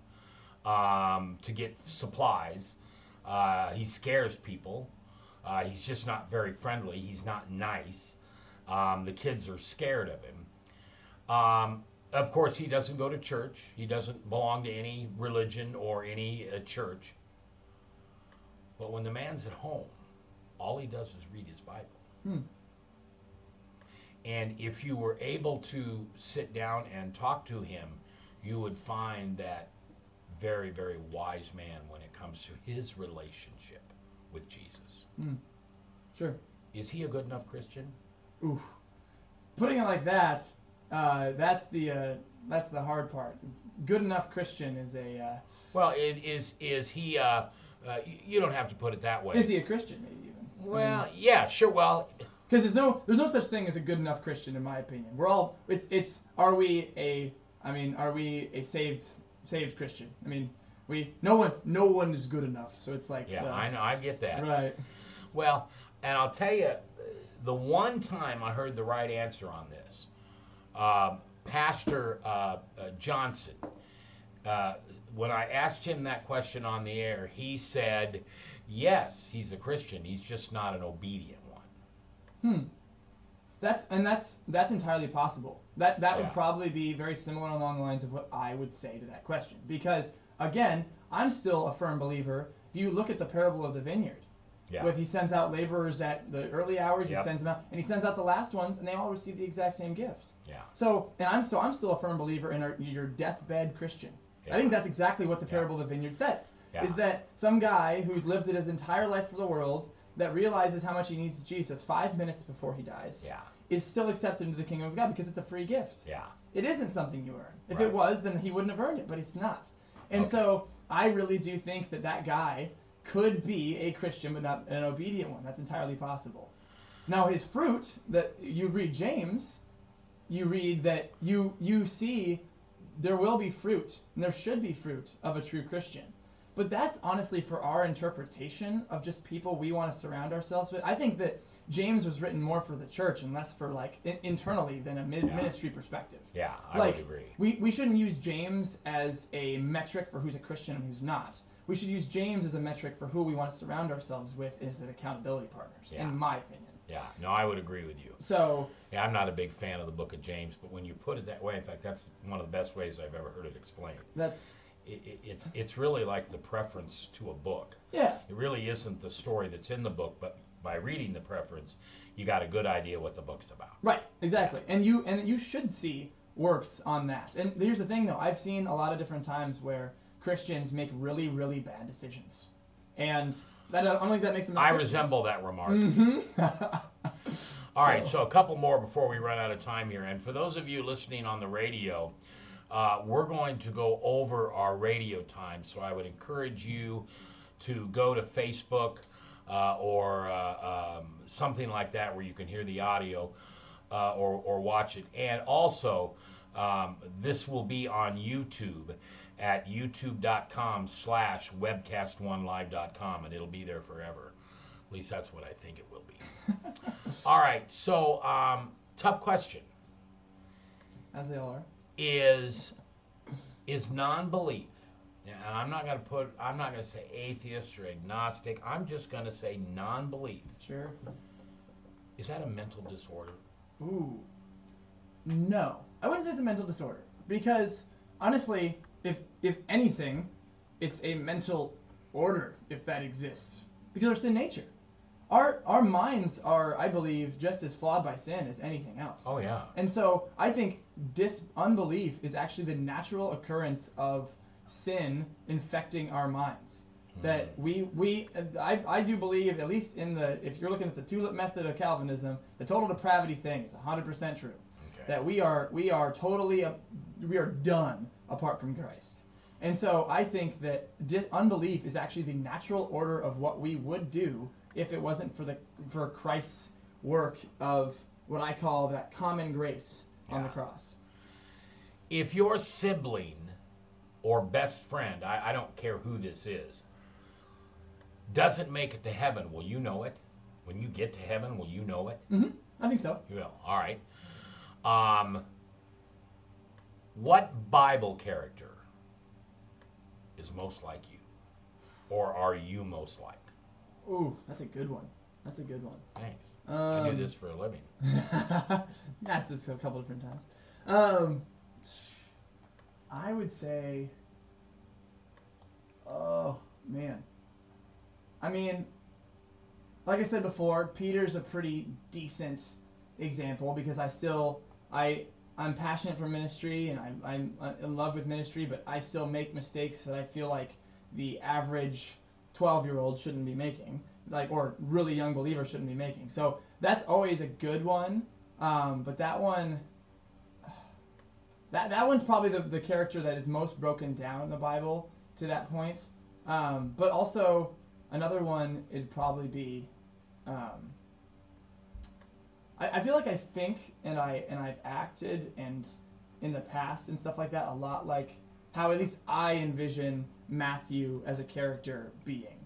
to get supplies, he scares people. He's just not very friendly. He's not nice. The kids are scared of him. Of course, he doesn't go to church. He doesn't belong to any religion or any church. But when the man's at home, all he does is read his Bible. And if you were able to sit down and talk to him, you would find that very, very wise man when it comes to his relationship with Jesus. Sure. Is he a good enough Christian? Oof. Putting it like that, that's the hard part. Good enough Christian is a. Well, is he? You don't have to put it that way. Is he a Christian? Maybe even. Well, yeah, sure. Well, because there's no such thing as a good enough Christian, in my opinion. We're all. Are we a saved Christian? I mean, no one is good enough. So it's like. Yeah, I know. I get that. Right. Well, and I'll tell you, the one time I heard the right answer on this, Pastor Johnson, when I asked him that question on the air, he said, yes, he's a Christian. He's just not an obedient one. That's entirely possible. That would probably be very similar along the lines of what I would say to that question. Because, again, I'm still a firm believer. If you look at the parable of the vineyard, he sends out laborers at the early hours, he sends them out, and he sends out the last ones, and they all receive the exact same gift. Yeah. So I'm still a firm believer in your deathbed Christian. I think that's exactly what the parable of the vineyard says. Is that some guy who's lived his entire life for the world, that realizes how much he needs Jesus 5 minutes before he dies, is still accepted into the kingdom of God because it's a free gift. Yeah. It isn't something you earn. If it was, then he wouldn't have earned it, but it's not. And so I really do think that guy could be a Christian but not an obedient one. That's entirely possible. Now his fruit, that you read James, you read that you see there will be fruit, and there should be fruit of a true Christian. But that's honestly for our interpretation of just people we want to surround ourselves with. I think that James was written more for the church and less for internally than a ministry perspective. Yeah, I would agree. We shouldn't use James as a metric for who's a Christian and who's not. We should use James as a metric for who we want to surround ourselves with as accountability partners, in my opinion. Yeah, no, I would agree with you. So, yeah, I'm not a big fan of the book of James, but when you put it that way, in fact, that's one of the best ways I've ever heard it explained. It's really like the preference to a book. Yeah. It really isn't the story that's in the book, but by reading the preference, you got a good idea what the book's about. Right, exactly. And you should see works on that. And here's the thing, though. I've seen a lot of different times where Christians make really, really bad decisions. And I don't think that makes them not Christians. Resemble that remark. Mm-hmm. All right, so a couple more before we run out of time here. And for those of you listening on the radio, we're going to go over our radio time, so I would encourage you to go to Facebook or something like that where you can hear the audio or watch it. And also, this will be on YouTube at youtube.com/webcast1live.com, and it'll be there forever. At least that's what I think it will be. All right, so tough question. As they all are. Is non-belief, and I'm not going to say atheist or agnostic, I'm just going to say non-belief. Sure. Is that a mental disorder? Ooh. No. I wouldn't say it's a mental disorder. Because, honestly, if anything, it's a mental order, if that exists. Because it's in nature. Our minds are, I believe, just as flawed by sin as anything else. Oh, yeah. And so I think unbelief is actually the natural occurrence of sin infecting our minds. That I do believe, at least if you're looking at the tulip method of Calvinism, the total depravity thing is 100% true. Okay. That we are done apart from Christ. And so I think that unbelief is actually the natural order of what we would do if it wasn't for Christ's work of what I call that common grace on the cross. If your sibling or best friend, I don't care who this is, doesn't make it to heaven, will you know it? When you get to heaven, will you know it? Mm-hmm. I think so. You will. All right. What Bible character is most like you? Or are you most like? Ooh, that's a good one. Thanks. I do this for a living. Asked this a couple different times. I would say, oh man. I mean, like I said before, Peter's a pretty decent example because I'm passionate for ministry and I'm in love with ministry, but I still make mistakes that I feel like the average 12-year-old shouldn't be making, or really young believer shouldn't be making. So that's always a good one. But that one, that one's probably the character that is most broken down in the Bible to that point. But also another one, it'd probably be, I feel like I think and I've acted and in the past and stuff like that a lot like how at least I envision Matthew as a character being.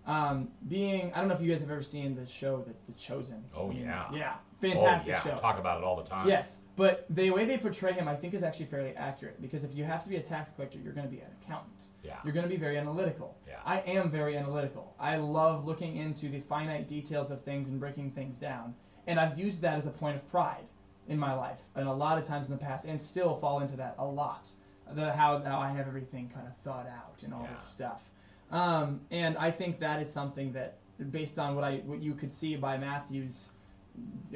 I don't know if you guys have ever seen the show The Chosen. Oh, yeah. Yeah, fantastic show. show. Talk about it all the time. Yes, but the way they portray him I think is actually fairly accurate because if you have to be a tax collector, you're going to be an accountant. Yeah. You're going to be very analytical. Yeah. I am very analytical. I love looking into the finite details of things and breaking things down. And I've used that as a point of pride in my life and a lot of times in the past and still fall into that a lot. How I have everything kind of thought out and all this stuff. And I think that is something that, based on what you could see by Matthew's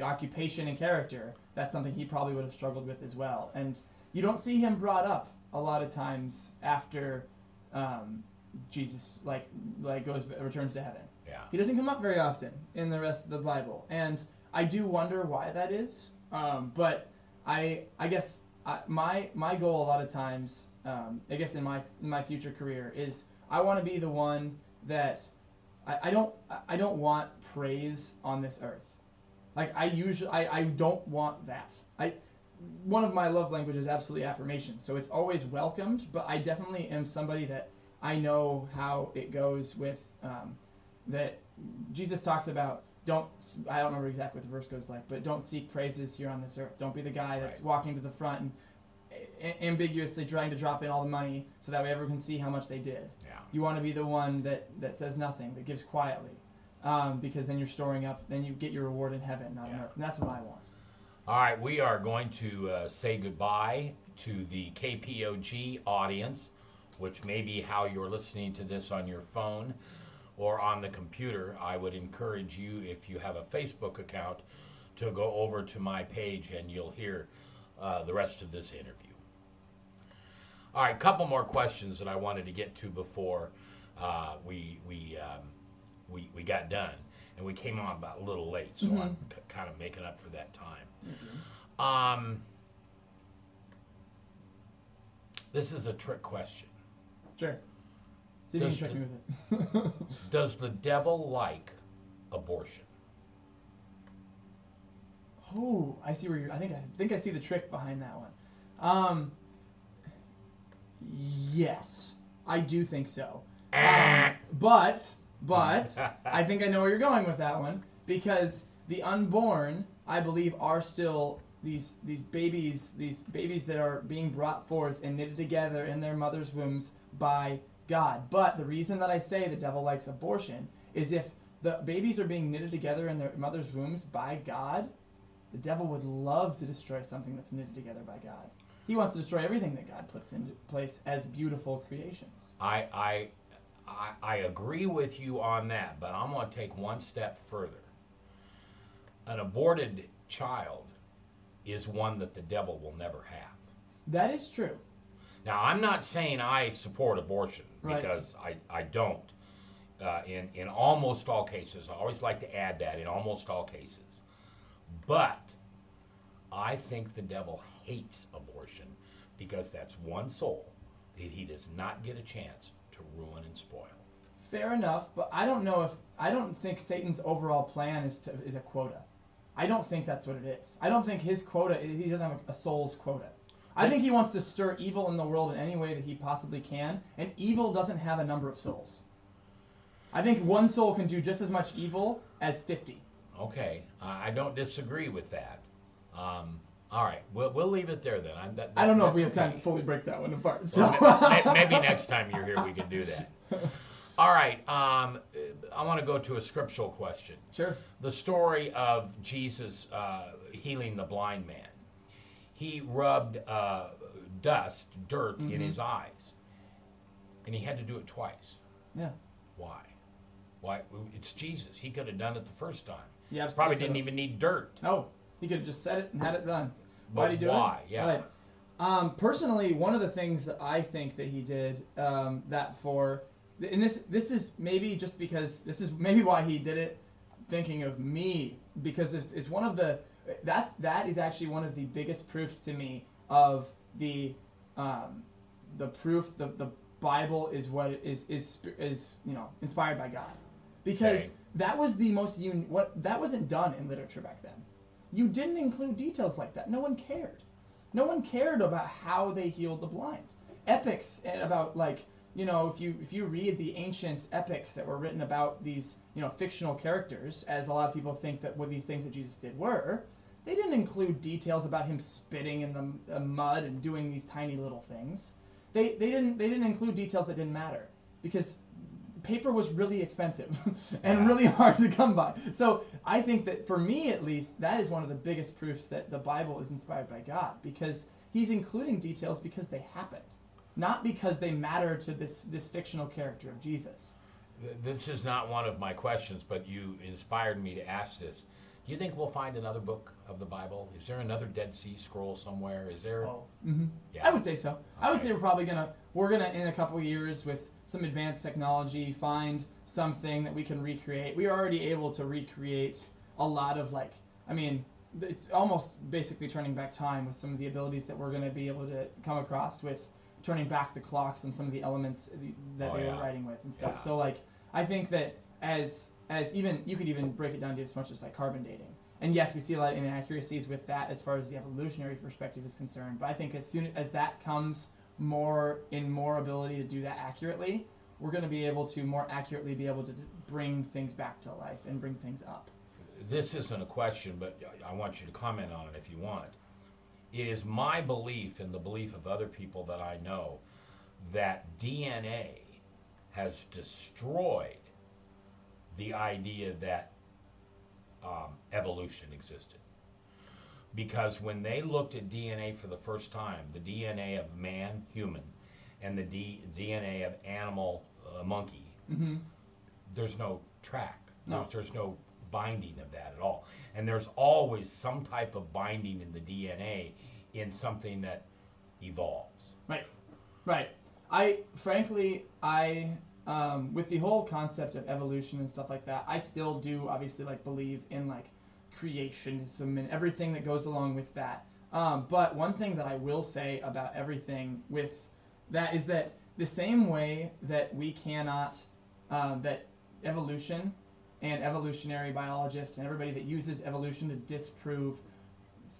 occupation and character, that's something he probably would have struggled with as well. And you don't see him brought up a lot of times after Jesus returns to heaven. Yeah. He doesn't come up very often in the rest of the Bible, and I do wonder why that is. But I guess my goal a lot of times, I guess in my future career is I want to be the one that I don't want praise on this earth. Like I don't want that. One of my love languages is absolutely affirmation, so it's always welcomed. But I definitely am somebody that I know how it goes with that. Jesus talks about I don't remember exactly what the verse goes like, but don't seek praises here on this earth. Don't be the guy that's walking to the front and ambiguously trying to drop in all the money so that way everyone can see how much they did. Yeah. You want to be the one that says nothing, that gives quietly, because then you're storing up, then you get your reward in heaven, not on earth. And that's what I want. All right, we are going to say goodbye to the KPOG audience, which may be how you're listening to this on your phone or on the computer. I would encourage you, if you have a Facebook account, to go over to my page and you'll hear the rest of this interview. All right, a couple more questions that I wanted to get to before we got done, and we came on about a little late, so I'm kind of making up for that time. This is a trick question. Sure. See if you can trick me with it. Does the devil like abortion? Oh, I see where you're. I think I see the trick behind that one. Yes, I do think so. But I think I know where you're going with that one, because the unborn, I believe, are still these babies that are being brought forth and knitted together in their mother's wombs by God. But the reason that I say the devil likes abortion is if the babies are being knitted together in their mother's wombs by God, the devil would love to destroy something that's knitted together by God. He wants to destroy everything that God puts into place as beautiful creations. I agree with you on that, but I'm going to take one step further. An aborted child is one that the devil will never have. That is true. Now, I'm not saying I support abortion, Right. because I don't. In almost all cases, I always like to add that, in almost all cases. But I think the devil hates abortion because that's one soul that he does not get a chance to ruin and spoil. Fair enough, but I don't think Satan's overall plan is a quota. I don't think that's what it is. I don't think his quota, he doesn't have a soul's quota. I think he wants to stir evil in the world in any way that he possibly can, and evil doesn't have a number of souls. I think one soul can do just as much evil as 50. Okay, I don't disagree with that. All right, we'll leave it there then. I don't know if we have that's time to fully break that one apart. So. Well, maybe next time you're here we can do that. All right, I want to go to a scriptural question. Sure. The story of Jesus healing the blind man. He rubbed dirt in his eyes, and he had to do it twice. Yeah. Why? Why? It's Jesus. He could have done it the first time. Yeah, Probably didn't even need dirt. No, he could have just said it and had it done. But Why'd he do why? it? Yeah. Right. Personally, one of the things that I think that he did and this is maybe just because this is maybe why he did it, thinking of me, because it's one of the that is actually one of the biggest proofs to me of the proof the Bible is what it is inspired by God, because Okay. that was the most that wasn't done in literature back then. You didn't include details like that. No one cared. No one cared about how they healed the blind. Epics and about if you read the ancient epics that were written about these fictional characters, as a lot of people think that what these things that Jesus did were, they didn't include details about him spitting in the mud and doing these tiny little things. They didn't include details that didn't matter, because paper was really expensive and really hard to come by. So I think that, for me at least, that is one of the biggest proofs that the Bible is inspired by God, because he's including details because they happened, not because they matter to this fictional character of Jesus. This is not one of my questions, but you inspired me to ask this. Do you think we'll find another book of the Bible? Is there another Dead Sea Scroll somewhere? Is there? Oh, mm-hmm. Yeah. I would say so. Okay. I would say we're gonna in a couple of years, with some advanced technology, find something that we can recreate. We are already able to recreate a lot of it's almost basically turning back time with some of the abilities that we're going to be able to come across with turning back the clocks and some of the elements that they were writing with and stuff. Yeah. So I think that as even you could even break it down to as much as carbon dating. And yes, we see a lot of inaccuracies with that as far as the evolutionary perspective is concerned. But I think as soon as that comes more ability to do that accurately, we're going to be able to more accurately be able to bring things back to life and bring things up. This isn't a question, but I want you to comment on it if you want. It is my belief, and the belief of other people that I know, that DNA has destroyed the idea that evolution existed. Because when they looked at DNA for the first time, the DNA of man, human, and the DNA of animal, monkey, there's no track. No. There's no binding of that at all. And there's always some type of binding in the DNA in something that evolves. Right. With the whole concept of evolution and stuff like that, I still do obviously believe in creationism and everything that goes along with that. But one thing that I will say about everything with that the same way that we cannot, that evolution and evolutionary biologists and everybody that uses evolution to disprove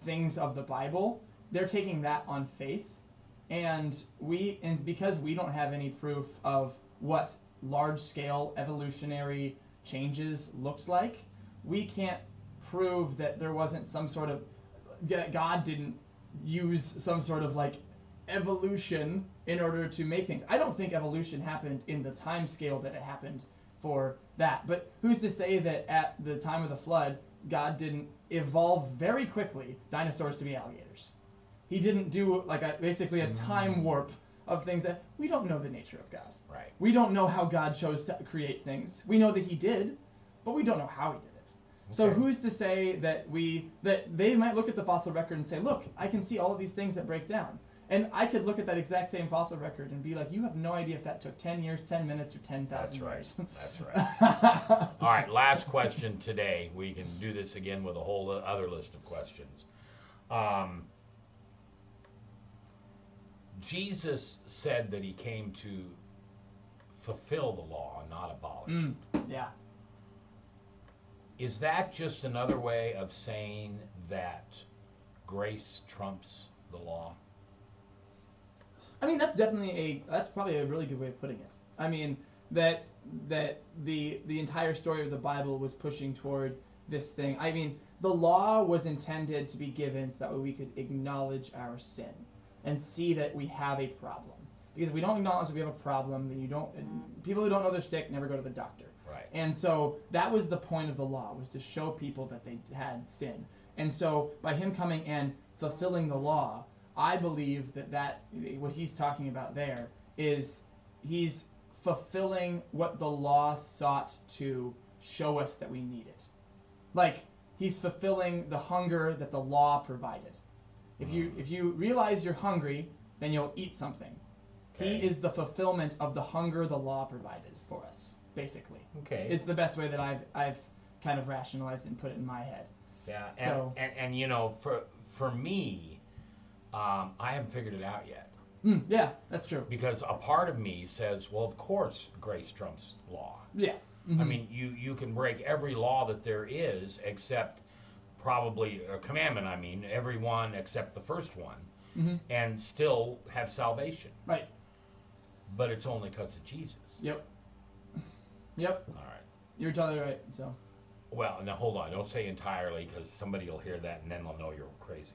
things of the Bible, they're taking that on faith. And because we don't have any proof of what large-scale evolutionary changes looked like, we can't prove that there wasn't some sort of, that God didn't use some sort of like evolution in order to make things. I don't think evolution happened in the time scale that it happened for that. But who's to say that at the time of the flood, God didn't evolve very quickly dinosaurs to be alligators? He didn't do like basically a time warp of things that we don't know the nature of God. Right. We don't know how God chose to create things. We know that he did, but we don't know how he did it. So Okay. who's to say that they might look at the fossil record and say, look, I can see all of these things that break down. And I could look at that exact same fossil record and be like, you have no idea if that took 10 years, 10 minutes, or 10,000 years. That's right. All right, last question today. We can do this again with a whole other list of questions. Jesus said that he came to fulfill the law, not abolish it. Yeah. Is that just another way of saying that grace trumps the law? I mean, that's probably a really good way of putting it. I mean, that the entire story of the Bible was pushing toward this thing. I mean, the law was intended to be given so that way we could acknowledge our sin and see that we have a problem. Because if we don't acknowledge that we have a problem, then people who don't know they're sick never go to the doctor. Right. And so that was the point of the law, was to show people that they had sin. And so by him coming and fulfilling the law, I believe that what he's talking about there is he's fulfilling what the law sought to show us that we needed. Like, he's fulfilling the hunger that the law provided. If you realize you're hungry, then you'll eat something. Okay. He is the fulfillment of the hunger the law provided for us, basically. Okay. It's the best way that I've kind of rationalized it and put it in my head. Yeah. So- And you know, for me, I haven't figured it out yet. Yeah, that's true. Because a part of me says, well, of course, grace trumps law. Yeah. I mean, you can break every law that there is, except probably a commandment. I mean, every one except the first one, and still have salvation. Right. But it's only because of Jesus. Yep. All right. You're totally right. So. Well, now hold on. Don't say entirely, because somebody will hear that and then they'll know you're crazy.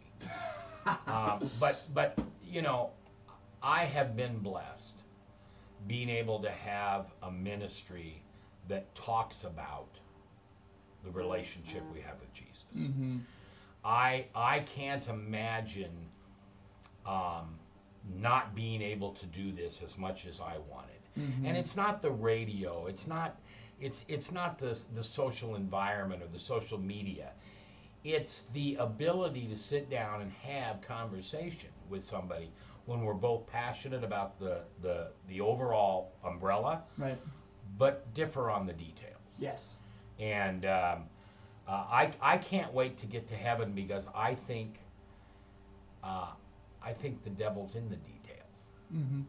But you know, I have been blessed being able to have a ministry that talks about the relationship we have with Jesus. Mm-hmm. I can't imagine not being able to do this as much as I wanted. Mm-hmm. And it's not the radio. It's not the social environment or the social media. It's the ability to sit down and have conversation with somebody when we're both passionate about the overall umbrella, Right. but differ on the details. Yes. And I can't wait to get to heaven, because I think the devil's in the details. Mm-hmm.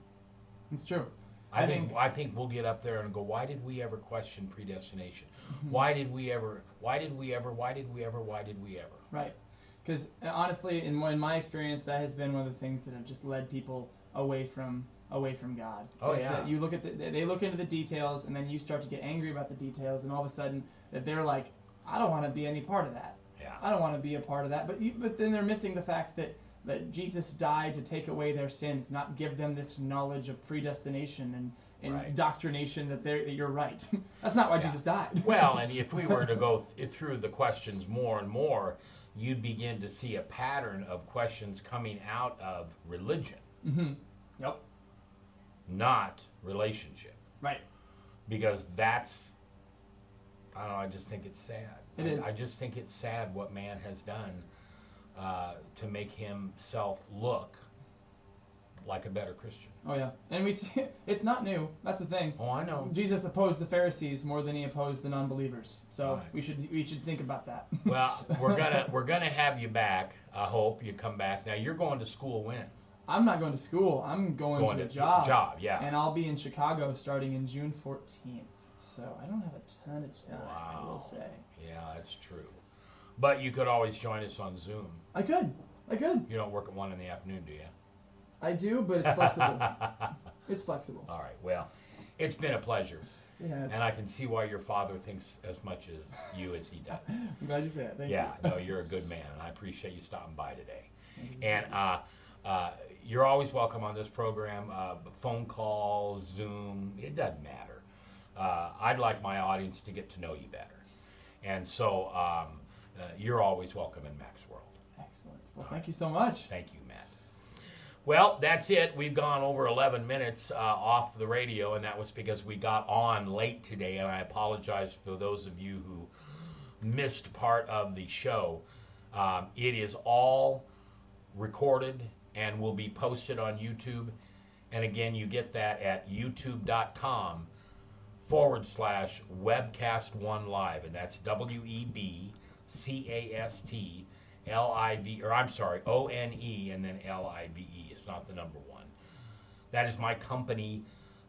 It's true. I think we'll get up there and go, why did we ever question predestination? Why did we ever? Right. Because honestly, in my experience, that has been one of the things that have just led people away from God. Oh, is yeah. That you look at they look into the details, and then you start to get angry about the details, and all of a sudden that they're like, I don't want to be any part of that. Yeah. I don't want to be a part of that. But then they're missing the fact that Jesus died to take away their sins, not give them this knowledge of predestination and Right. indoctrination that you're right. That's not why Yeah. Jesus died. Well, and if we were to go through the questions more and more, you'd begin to see a pattern of questions coming out of religion, Yep. not relationship. Right. Because that's, I don't know, I just think it's sad. It is. I just think it's sad what man has done to make himself look like a better Christian. Oh yeah, and we see it's not new. That's the thing. Oh, I know. Jesus opposed the Pharisees more than he opposed the non-believers. So Right. we should think about that. Well, we're gonna have you back. I hope you come back. Now you're going to school when? I'm not going to school. I'm going to a job. Job, yeah. And I'll be in Chicago starting in June 14th. So I don't have a ton of time, I will say. Yeah, that's true. But you could always join us on Zoom. I could. You don't work at 1 in the afternoon, do you? I do, but it's flexible. It's flexible. All right. Well, it's been a pleasure. Yes. And I can see why your father thinks as much of you as he does. I'm glad you said it. Thank you. Yeah, no, you're a good man, and I appreciate you stopping by today. And you're always welcome on this program. Phone calls, Zoom, it doesn't matter. I'd like my audience to get to know you better. And so you're always welcome in Mac's World. Excellent. Well, thank you so much. Thank you, Matt. Well, that's it. We've gone over 11 minutes off the radio, and that was because we got on late today, and I apologize for those of you who missed part of the show. It is all recorded and will be posted on YouTube. And again, you get that at youtube.com/webcast1live, and that's WEBCASTLIV, or I'm sorry, ONE and then LIVE. It's not the number 1. That is my company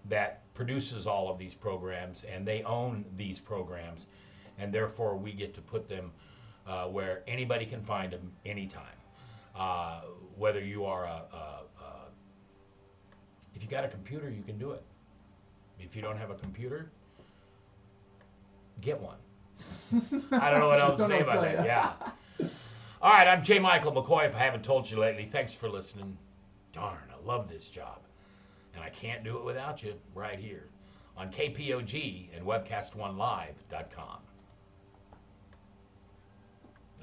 that produces all of these programs, and they own these programs, and therefore we get to put them where anybody can find them anytime. Whether you are if you got a computer, you can do it. If you don't have a computer, get one. I don't know what else to say about that. Yeah. All right, I'm J. Michael McCoy. If I haven't told you lately, thanks for listening. Darn, I love this job. And I can't do it without you right here on KPOG and webcast1live.com.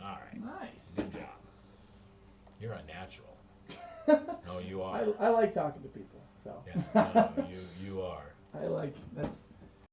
All right. Nice. Good job. You're unnatural. No, you are. I like talking to people, so. Yeah, no, you are. That's